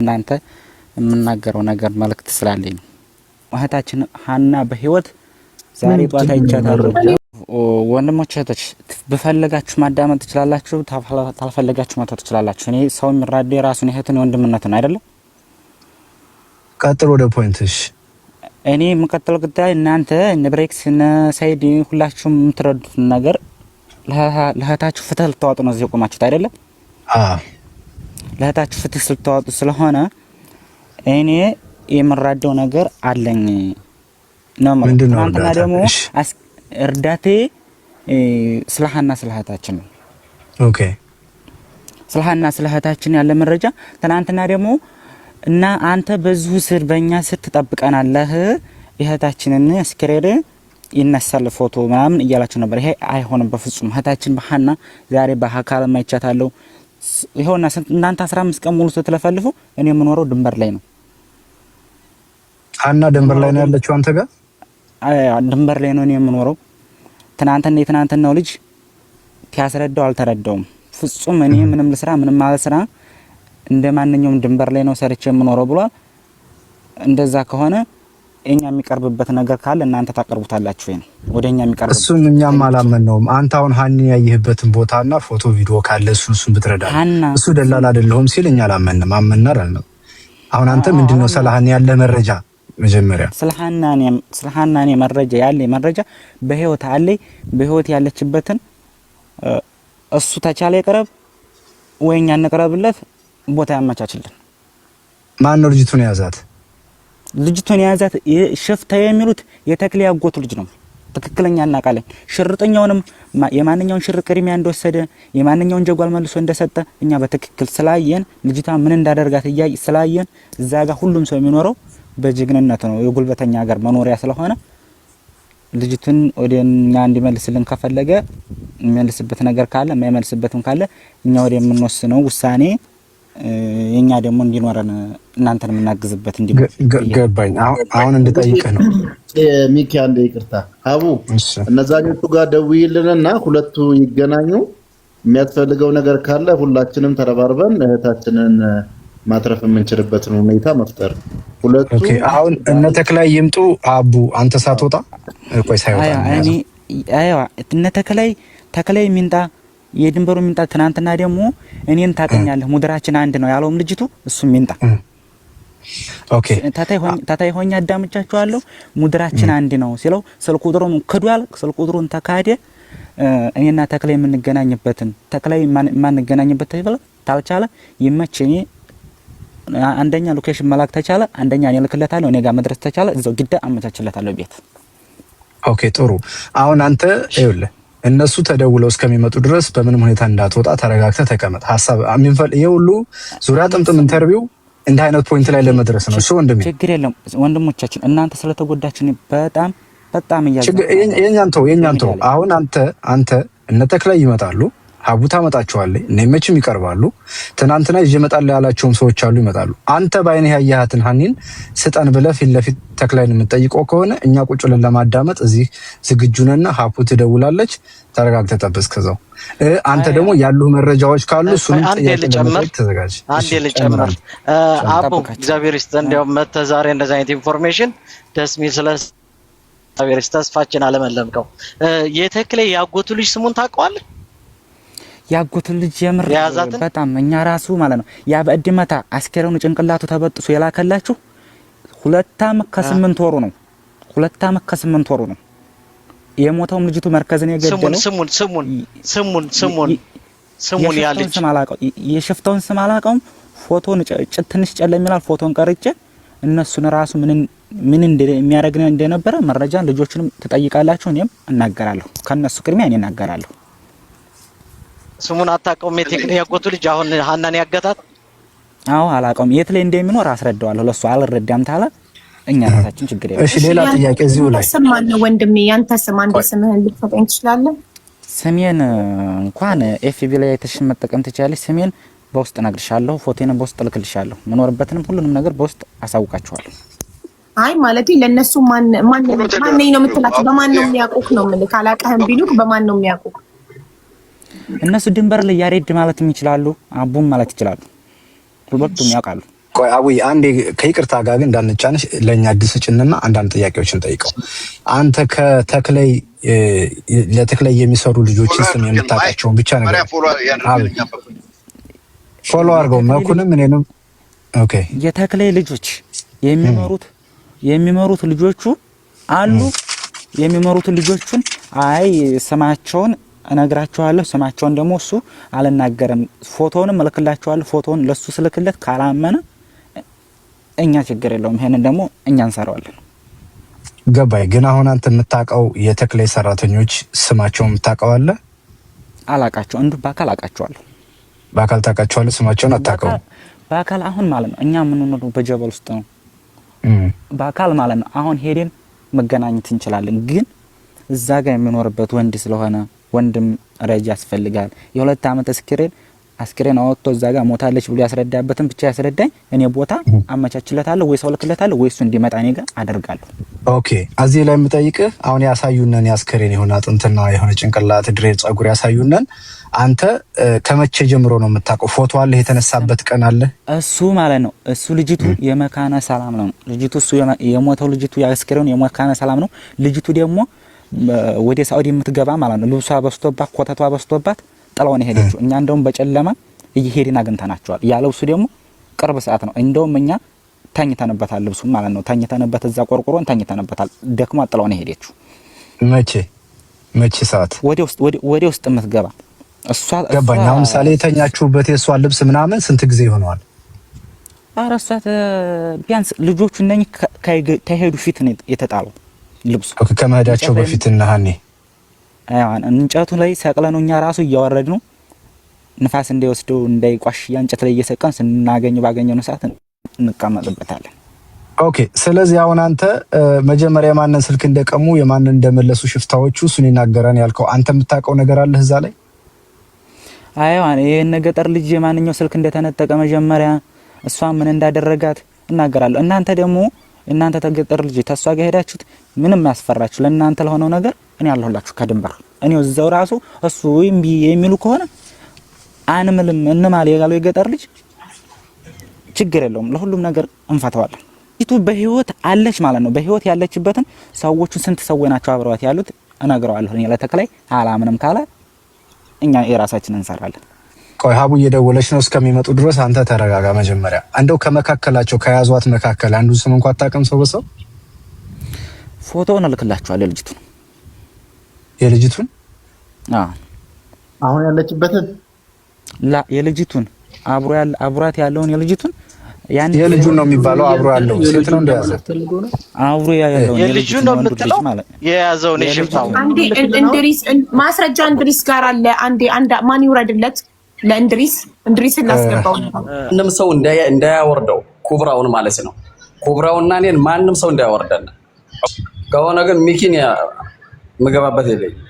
እናንተ የምናገረው ነገር መልእክት ስላለኝ እህታችን ሀና በህይወት ዛሬ ጧት አይቻታለሁ። ወንድሞች እህቶች በፈለጋችሁ ማዳመጥ ትችላላችሁ፣ ታልፈለጋችሁ መተው ትችላላችሁ። እኔ ሰው የሚራደ የራሱን እህትን ወንድምነትን አይደለም። ቀጥሎ ወደ ፖይንትሽ። እኔ የምቀጥለው ጉዳይ እናንተ እነ ብሬክስ እነ ሳይድ ሁላችሁም የምትረዱት ነገር ለእህታችሁ ፍትህ ልታወጡ ነው እዚህ ቆማችሁት አይደለም? ለእህታችሁ ፍትህ ልታወጡ ስለሆነ እኔ የምራደው ነገር አለኝ ነው ማለት ነው። አንተና ደግሞ እርዳቴ ስለሃና ስለሃታችን ነው። ኦኬ ስለሃና ስለሃታችን ያለ መረጃ ትናንትና ደግሞ እና አንተ በዚሁ ስር በእኛ ስር ትጠብቀናለህ እህታችንን አስከሬደ ይነሳል ፎቶ ምናምን እያላችሁ ነበር። ይሄ አይሆንም በፍጹም። እህታችን በሃና ዛሬ በአካል ማይቻታለሁ። ይሄውና እናንተ 15 ቀን ሙሉ ስትለፈልፉ እኔ የምኖረው ድንበር ላይ ነው። ሃና ድንበር ላይ ነው ያለችው አንተ ጋር? ድንበር ላይ ነው እኔ የምኖረው። ትናንትናው ልጅ ያስረዳው አልተረዳውም ፍጹም። እኔ ምንም ልስራ ምንም ማለስራ እንደማንኛውም ድንበር ላይ ነው ሰርቼ የምኖረው ብሏል። እንደዛ ከሆነ እኛ የሚቀርብበት ነገር ካለ እናንተ ታቀርቡታላችሁ ወይ ነው ወደኛ የሚቀርብ። እሱን እኛም አላመነውም። አንተ አሁን ሀኒ ያየህበትን ቦታና ፎቶ ቪዲዮ ካለ እሱን ብትረዳ እሱ ደላላ አይደለሁም ሲል እኛ አላመንም። አመናር ነው። አሁን አንተ ምንድነው ስለሃኒ ያለ መረጃ? መጀመሪያ ስለሃና መረጃ ያለ መረጃ በህይወት አለ። በህይወት ያለችበትን እሱ ተቻለ ይቀርብ ወይኛ እንቀርብለት ቦታ ያመቻችልን። ማን ነው ልጅቱን ያዛት? ልጅቱን ያዛት ሽፍታ የሚሉት የተክለ ያጎቱ ልጅ ነው። ትክክለኛ እናቃለን። ሽርጠኛውንም የማንኛውን ሽር ቅድሚያ እንደወሰደ የማንኛውን ጀጓል መልሶ እንደሰጠ እኛ በትክክል ስላየን ልጅቷ ምን እንዳደርጋት ስላየን እዛ ጋር ሁሉም ሰው የሚኖረው በጅግንነት ነው። የጉልበተኛ ሀገር መኖሪያ ስለሆነ ልጅቱን ወደኛ እንዲመልስልን ከፈለገ የሚመልስበት ነገር ካለ የማይመልስበትም ካለ እኛ ወደ የምንወስነው ውሳኔ የኛ ደግሞ እንዲኖረን እናንተን የምናግዝበት ገባኝ። አሁን እንድጠይቅህ ነው ሚኪ። አንዴ ይቅርታ አቡ፣ እነዛኞቹ ጋር ደውይልንና ሁለቱ ይገናኙ። የሚያስፈልገው ነገር ካለ ሁላችንም ተረባርበን እህታችንን ማትረፍ የምንችልበትን ሁኔታ መፍጠር። ሁለቱ አሁን እነ ተክላይ ይምጡ። አቡ አንተ ሳትወጣ ቆይ ሳይወጣ እነ ተክላይ ሚንጣ የድንበሩ ሚንጣ። ትናንትና ደግሞ እኔን ታቀኛለህ ሙድራችን አንድ ነው ያለውም ልጅቱ እሱ ሚንጣ። ኦኬ ታታይ ሆኛ አዳምጫቸዋለሁ። ሙድራችን አንድ ነው ሲለው ስልክ ቁጥሩን ከዷል። ስልክ ቁጥሩን ተካደ። እኔና ተክላይ የምንገናኝበትን ተክላይ ማንገናኝበት ይበል ታልቻለ ይመቸኝ። አንደኛ ሎኬሽን መላክ ተቻለ፣ አንደኛ እኔ ልክለታለሁ። እኔ ጋር መድረስ ተቻለ እዛው ግዳ አመቻችለታለሁ ቤት። ኦኬ ጥሩ። አሁን አንተ ይኸውልህ እነሱ ተደውለው እስከሚመጡ ድረስ በምንም ሁኔታ እንዳትወጣ ተረጋግተህ ተቀመጥ። ሐሳብ ሁሉ ዙሪያ ጥምጥም ኢንተርቪው እንደ አይነት ፖይንት ላይ ለመድረስ ነው። እሱ ወንድሜ ችግር የለም ወንድሞቻችን፣ እናንተ ስለተጎዳችን በጣም የኛን ተው። አሁን አንተ እነ ተክላይ ይመጣሉ፣ ሀቡ ታመጣቸዋለህ፣ እነመችም ይቀርባሉ። ትናንትና ይዤ እመጣለሁ ያላቸውም ሰዎች አሉ፣ ይመጣሉ። አንተ ባይነህ ያያሃትን ሀኒን ስጠን ብለህ ፊት ለፊት ተክላይን የምትጠይቀው ከሆነ እኛ ቁጭ ብለን ለማዳመጥ እዚህ ዝግጁ ነን። ሀቡ ትደውላለች፣ ተረጋግተህ ጠብቅ። እስከዛው አንተ ደግሞ ያሉ መረጃዎች ካሉ እሱን ተዘጋጅ። አንዴ ልጨምር። አቡ እግዚአብሔር ይስጥህ። እንዲያውም መተህ ዛሬ እንደዚህ አይነት ኢንፎርሜሽን ደስ የሚል ስለ እግዚአብሔር ይስጥህ። ተስፋችን አለመለምከው። የተክለ ያጎቱ ልጅ ስሙን ታውቀዋለህ? ያጎቱ ልጅ የምር በጣም እኛ ራሱ ማለት ነው ያ በእድመታ አስከሬኑ ጭንቅላቱ ተበጥሶ የላከላችሁ 2 ዓመት ከ8 ወሩ ነው። 2 ዓመት ከ8 ወሩ ነው የሞተውም ልጅቱ መርከዝን የገደለው። ስሙን ያለች የሽፍታውን ስም አላውቀውም። ፎቶን ትንሽ ጨለም ይላል። ፎቶን ቀርጬ እነሱን ራሱ ምን እንደሚያደርግ እንደነበረ መረጃ ልጆችንም ትጠይቃላችሁ፣ እኔም እናገራለሁ። ከነሱ ቅድሚያ እኔ እናገራለሁ። ስሙን አታውቀውም? የቴክኒክ ያጎቱ ልጅ አሁን ሀናን ያገታት? አዎ አላውቀውም። የት ላይ እንደሚኖር አስረዳዋለሁ። ለሱ አልረዳም ታላ እኛ ራሳችን ችግር የለም። እሺ ሌላ ጥያቄ እዚሁ ላይ ስማን ነው ወንድሜ፣ ያንተ ስም አንዴ ስምህን ልትሰጠኝ ትችላለህ? ስሜን እንኳን ኤፍቢ ላይ አይተሽ መጠቀም ትችላለሽ። ስሜን በውስጥ እነግርሻለሁ፣ ፎቶዬን በውስጥ እልክልሻለሁ። መኖርበትንም ሁሉንም ነገር በውስጥ አሳውቃችኋለሁ። አይ ማለት ለነሱ ማን ነው የምትላቸው? በማን ነው የሚያውቁክ ነው የምልህ። ካላቀህም ቢሉክ በማን ነው የሚያውቁክ? እነሱ ድንበር ላይ ያሬድ ማለት ይችላሉ፣ አቡም ማለት ይችላሉ። ሁለቱም ያውቃሉ። ቆይ አዊ አንዴ ከይቅርታ ጋር ግን እንዳንጫንሽ ለኛ አዲስ ጭንና አንዳንድ ጥያቄዎችን ጠይቀው። አንተ ከተክለይ ለተክለይ የሚሰሩ ልጆችን ስም የምታውቃቸውን ብቻ ነገር ፎሎ አድርገው መኩንም እኔንም ኦኬ። የተክለይ ልጆች የሚመሩት ልጆቹ አሉ። የሚመሩት ልጆቹን አይ ስማቸውን እነግራቸዋለሁ። ስማቸውን ደግሞ እሱ አልናገርም። ፎቶውንም እልክላቸዋለሁ። ፎቶውን ለሱ ስልክለት ካላመነ እኛ ችግር የለውም። ይሄንን ደግሞ እኛ እንሰራዋለን። ገባይ። ግን አሁን አንተ የምታውቀው የተክለይ ሰራተኞች ስማቸውን የምታውቀው አለ? አላቃቸው እንዱ በአካል አውቃቸዋለሁ። በአካል ታውቃቸዋለህ? ስማቸውን አታውቀው? በአካል አሁን ማለት ነው እኛ የምንኖረው በጀበል ውስጥ ነው። በአካል ማለት ነው አሁን ሄደን መገናኘት እንችላለን። ግን እዛ ጋር የሚኖርበት ወንድ ስለሆነ ወንድም ረጃ ያስፈልጋል። የ2 ዓመት አስክሬን አወጥቶ እዛ ጋር ሞታለች ብሎ ያስረዳበትን ብቻ ያስረዳኝ። እኔ ቦታ አመቻችለታለሁ ወይ ሰው ልክለታለሁ ወይ እሱ እንዲመጣ እኔ ጋር አደርጋለሁ። ኦኬ። እዚህ ላይ የምጠይቅህ አሁን ያሳዩነን ያስክሬን የሆነ አጥንትና የሆነ ጭንቅላት ድሬድ ጸጉር ያሳዩነን አንተ ከመቼ ጀምሮ ነው የምታውቀው? ፎቶ አለ? የተነሳበት ቀን አለ? እሱ ማለት ነው እሱ ልጅቱ የመካነ ሰላም ነው ልጅቱ። እሱ የሞተው ልጅቱ ያስክሬኑ የመካነ ሰላም ነው። ልጅቱ ደግሞ ወደ ሳውዲ የምትገባ ማለት ነው። ልብሷ በስቶባት ኮተቷ በስቶባት ጥላው ነው ሄደችው። እኛ እንደውም በጨለማ እየሄድን አግኝተናቸዋል። ያ ልብሱ ደግሞ ቅርብ ሰዓት ነው። እንደውም እኛ ተኝተንበታል ልብሱ ማለት ነው። ተኝተንበት እዛ ቆርቆሮን ተኝተንበታል። ደክማ ጥላው ነው ሄደችው። መቼ ሰዓት? ወደ ውስጥ የምትገባ እሷ ገባኝ። አሁን ምሳሌ የተኛችሁበት የሷ ልብስ ምናምን ስንት ጊዜ ይሆነዋል? አራሳት ቢያንስ ልጆቹ እነኚህ ከሄዱ ፊት ነው የተጣለው ልብሱ። ከመሄዳቸው በፊት እና ሀኔ አሁን እንጨቱ ላይ ሰቅለን እኛ ራሱ እያወረድ ነው ንፋስ እንዳይወስደው እንዳይቋሽ እንጨት ላይ እየሰቀን ስናገኘው ባገኘነው ሰዓት እንቀመጥበታለን። ኦኬ። ስለዚህ አሁን አንተ መጀመሪያ የማንን ስልክ እንደቀሙ የማንን እንደመለሱ ሽፍታዎቹ እሱን ይናገራን ያልከው አንተ የምታውቀው ነገር አለ እዛ ላይ? አይዋን ይሄን ገጠር ልጅ የማንኛው ስልክ እንደተነጠቀ መጀመሪያ እሷ ምን እንዳደረጋት እናገራለሁ። እናንተ ተገጠር ልጅ ተሷ ጋር ሄዳችሁት ምንም ያስፈራችሁ ለእናንተ ለሆነው ነገር እኔ አለሁላችሁ ከድንበር። እኔው እዛው ራሱ እሱ እምቢ የሚሉ ከሆነ አንምልም እንማል ያለው የገጠር ልጅ ችግር የለውም። ለሁሉም ነገር እንፈታዋለን። ይቱ በህይወት አለች ማለት ነው። በህይወት ያለችበትን ሰዎቹ ስንት ሰው ናቸው አብረዋት ያሉት እነግረዋለሁ። እኔ ለተክላይ አላምንም ካለ እኛ የራሳችንን እንሰራለን። ቆይ ሀቡ እየደወለች ነው። እስከሚመጡ ድረስ አንተ ተረጋጋ። መጀመሪያ እንደው ከመካከላቸው ከያዟት መካከል አንዱ ስም እንኳን አታውቅም? ሰው በሰው ፎቶውን እልክላችኋለሁ። የልጅቱን አሁን ያለችበትን የልጅቱን አብሯት ያለውን የልጅቱን ያን የልጁን ነው የሚባለው። አብሮ ያለው ሴት ነው እንደያዘ አብሮ ያለው የልጁን ነው የምትለው የያዘው ነው ሽፍታው። አንዴ እንድሪስ ማስረጃ እንድሪስ ጋር አለ። አንድ ማን ይውረድለት እንድሪስ እናስገባው። ማንም ሰው እንዳያወርደው ኩብራውን ማለት ነው። ኩብራውና እኔን ማንም ሰው እንዳያወርደን ከሆነ ግን ሚኪን ምገባበት የለኝም።